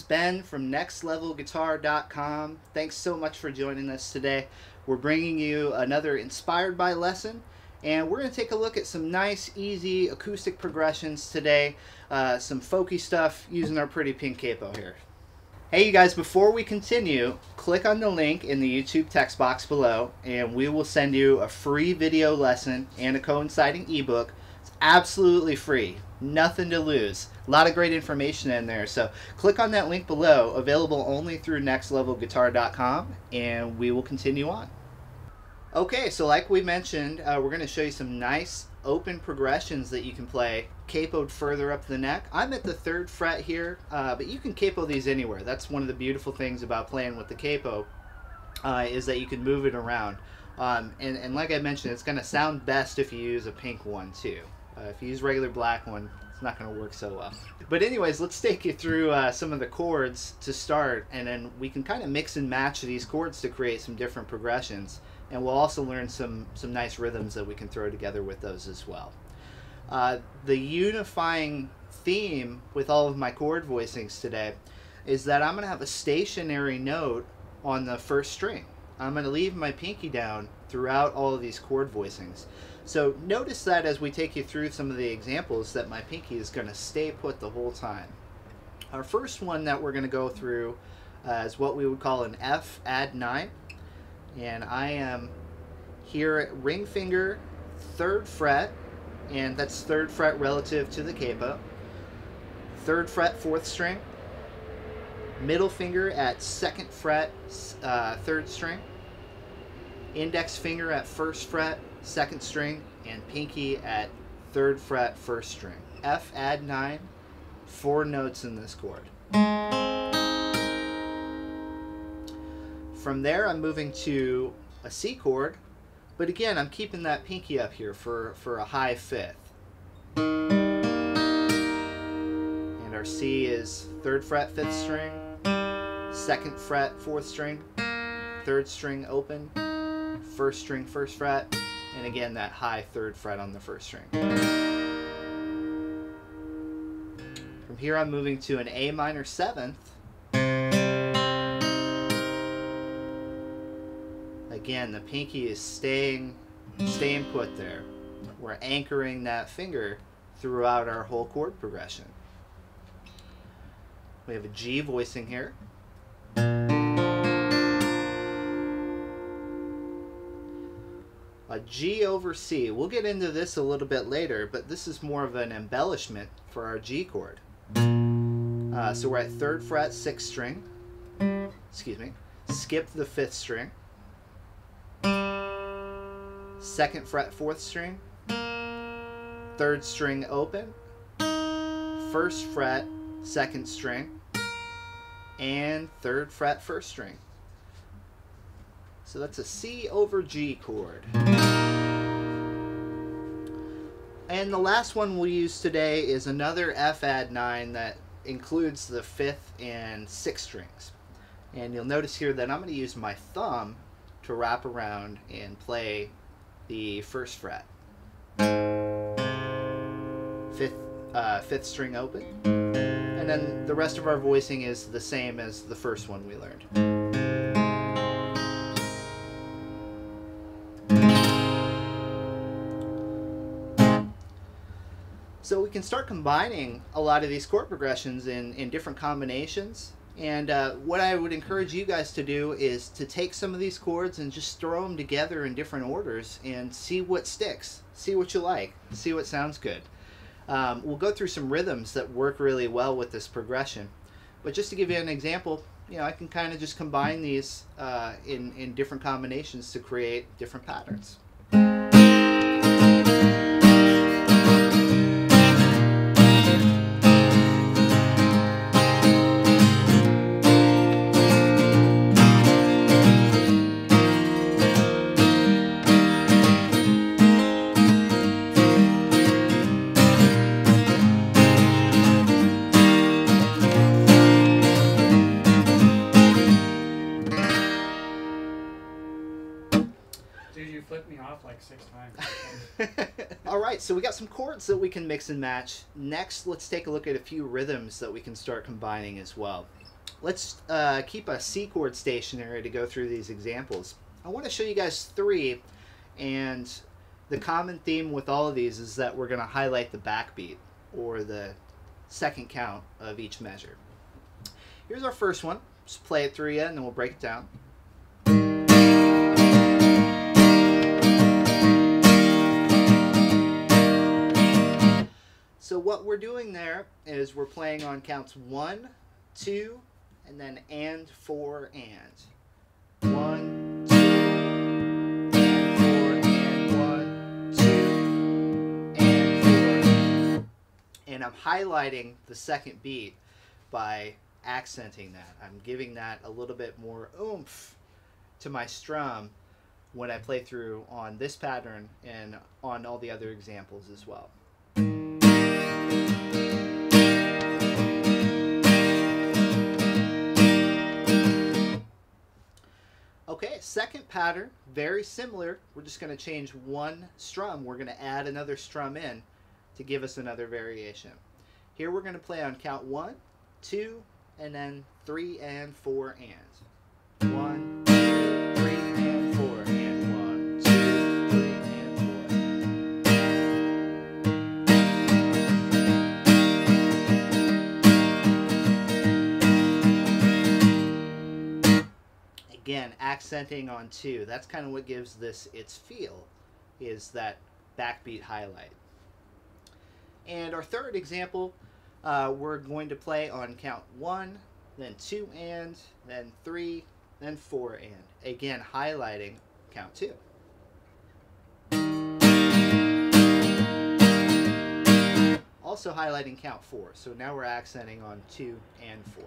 is Ben from nextlevelguitar.com. Thanks so much for joining us today. We're bringing you another Inspired By lesson, and we're going to take a look at some nice, easy acoustic progressions today. Some folky stuff using our pretty pink capo here. Hey you guys, before we continue, click on the link in the YouTube text box below, and we will send you a free video lesson and a coinciding ebook. It's absolutely free. Nothing to lose. A lot of great information in there. So click on that link below, available only through nextlevelguitar.com, and we will continue on. Okay, so like we mentioned, we're going to show you some nice open progressions that you can play capoed further up the neck. I'm at the 3rd fret here, but you can capo these anywhere. That's one of the beautiful things about playing with the capo, is that you can move it around. And like I mentioned, it's going to sound best if you use a pink one too. If you use a regular black one, it's not going to work so well. But anyways, let's take you through some of the chords to start, and then we can kind of mix and match these chords to create some different progressions. And we'll also learn some nice rhythms that we can throw together with those as well. The unifying theme with all of my chord voicings today is that I'm going to have a stationary note on the 1st string. I'm going to leave my pinky down throughout all of these chord voicings. So notice that as we take you through some of the examples, that my pinky is going to stay put the whole time. Our first one that we're going to go through is what we would call an F add 9. And I am here at ring finger 3rd fret, and that's 3rd fret relative to the capo. 3rd fret 4th string. Middle finger at 2nd fret 3rd string. Index finger at 1st fret 2nd string, and pinky at 3rd fret 1st string. F add 9, 4 notes in this chord. From there, I'm moving to a C chord, but again, I'm keeping that pinky up here for a high 5th. And our C is 3rd fret 5th string, 2nd fret 4th string, 3rd string open, 1st string 1st fret, and again that high 3rd fret on the 1st string. From here, I'm moving to an A minor 7th. Again, the pinky is staying put there. We're anchoring that finger throughout our whole chord progression. We have a G voicing here. A G over C. We'll get into this a little bit later, but this is more of an embellishment for our G chord. So we're at 3rd fret 6th string. Excuse me. Skip the 5th string. 2nd fret 4th string, 3rd string open, 1st fret 2nd string, and 3rd fret 1st string. So that's a C over G chord. And the last one we'll use today is another F add 9 that includes the 5th and 6th strings. And you'll notice here that I'm going to use my thumb to wrap around and play the 1st fret. 5th string open. And then the rest of our voicing is the same as the first one we learned. So we can start combining a lot of these chord progressions in different combinations. And what I would encourage you guys to do is to take some of these chords and just throw them together in different orders and see what sticks, see what you like, see what sounds good. We'll go through some rhythms that work really well with this progression. But just to give you an example, you know, I can kind of just combine these in different combinations to create different patterns. Flipped me off like 6 times. Alright, so we got some chords that we can mix and match. Next, let's take a look at a few rhythms that we can start combining as well. let's keep a C chord stationary to go through these examples. I want to show you guys 3, and the common theme with all of these is that we're going to highlight the backbeat, or the second count of each measure. Here's our first one. Just play it through you, and then we'll break it down. So what we're doing there is we're playing on counts 1, 2, and then and, 4, and. 1, 2, and 4, and 1, 2, and 4. And I'm highlighting the second beat by accenting that. I'm giving that a little bit more oomph to my strum when I play through on this pattern and on all the other examples as well. Okay, second pattern, very similar. We're just going to change one strum. We're going to add another strum in to give us another variation. Here we're going to play on count 1, 2, and then 3 and 4 and. 1, 2, 3 and 4 and. 1, 2, 3 and 4. Again, accenting on 2. That's kind of what gives this its feel, is that backbeat highlight. And our third example, we're going to play on count 1, then 2 and, then 3, then 4 and. Again, highlighting count 2. Also highlighting count 4. So now we're accenting on 2 and 4.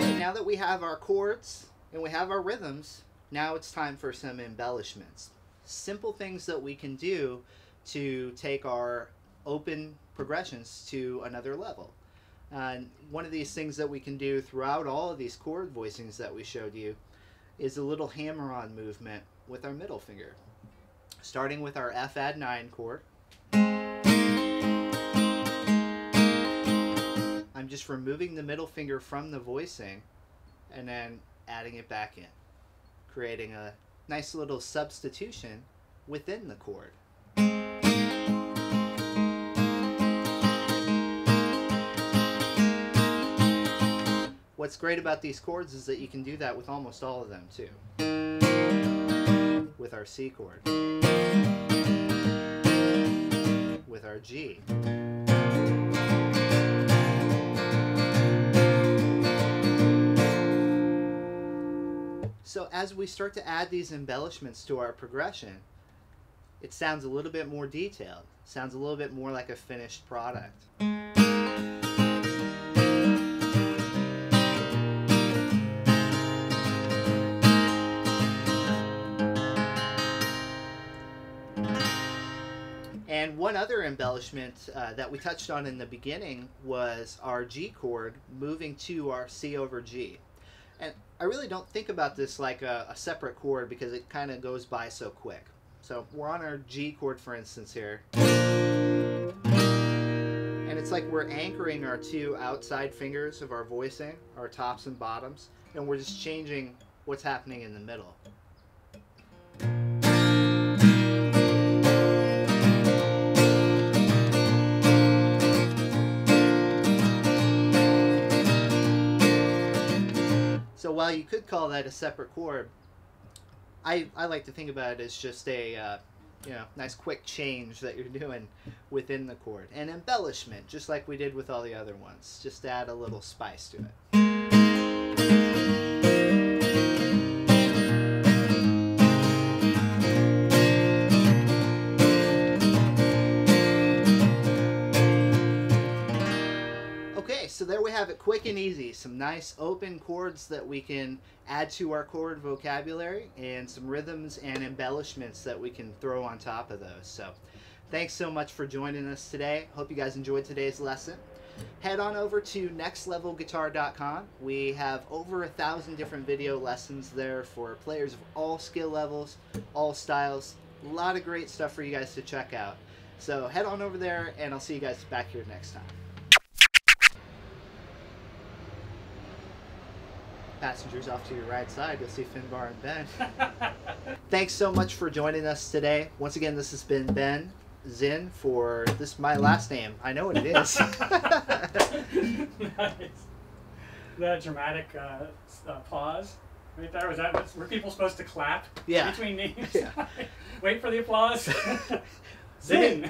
Okay, now that we have our chords and we have our rhythms, now it's time for some embellishments. Simple things that we can do to take our open progressions to another level. One of these things that we can do throughout all of these chord voicings that we showed you is a little hammer-on movement with our middle finger. Starting with our F add 9 chord. I'm just removing the middle finger from the voicing and then adding it back in, creating a nice little substitution within the chord. What's great about these chords is that you can do that with almost all of them too. With our C chord, with our G, so as we start to add these embellishments to our progression, it sounds a little bit more detailed, sounds a little bit more like a finished product. And one other embellishment that we touched on in the beginning was our G chord moving to our C over G. And I really don't think about this like a separate chord because it kind of goes by so quick. So we're on our G chord, for instance, here. And it's like we're anchoring our 2 outside fingers of our voicing, our tops and bottoms, and we're just changing what's happening in the middle. So while you could call that a separate chord, I like to think about it as just a nice quick change that you're doing within the chord. And embellishment, just like we did with all the other ones. Just add a little spice to it. So there we have it, quick and easy. Some nice open chords that we can add to our chord vocabulary, and some rhythms and embellishments that we can throw on top of those. So thanks so much for joining us today. Hope you guys enjoyed today's lesson. Head on over to nextlevelguitar.com. We have over 1,000 different video lessons there for players of all skill levels, all styles. A lot of great stuff for you guys to check out. So head on over there, and I'll see you guys back here next time. Passengers off to your right side, you'll see Finbar and Ben. Thanks so much for joining us today. Once again, this has been Ben Zinn for this my last name. I know what it is. Nice. That dramatic pause right there. Were people supposed to clap between names? Yeah. Wait for the applause. Zinn.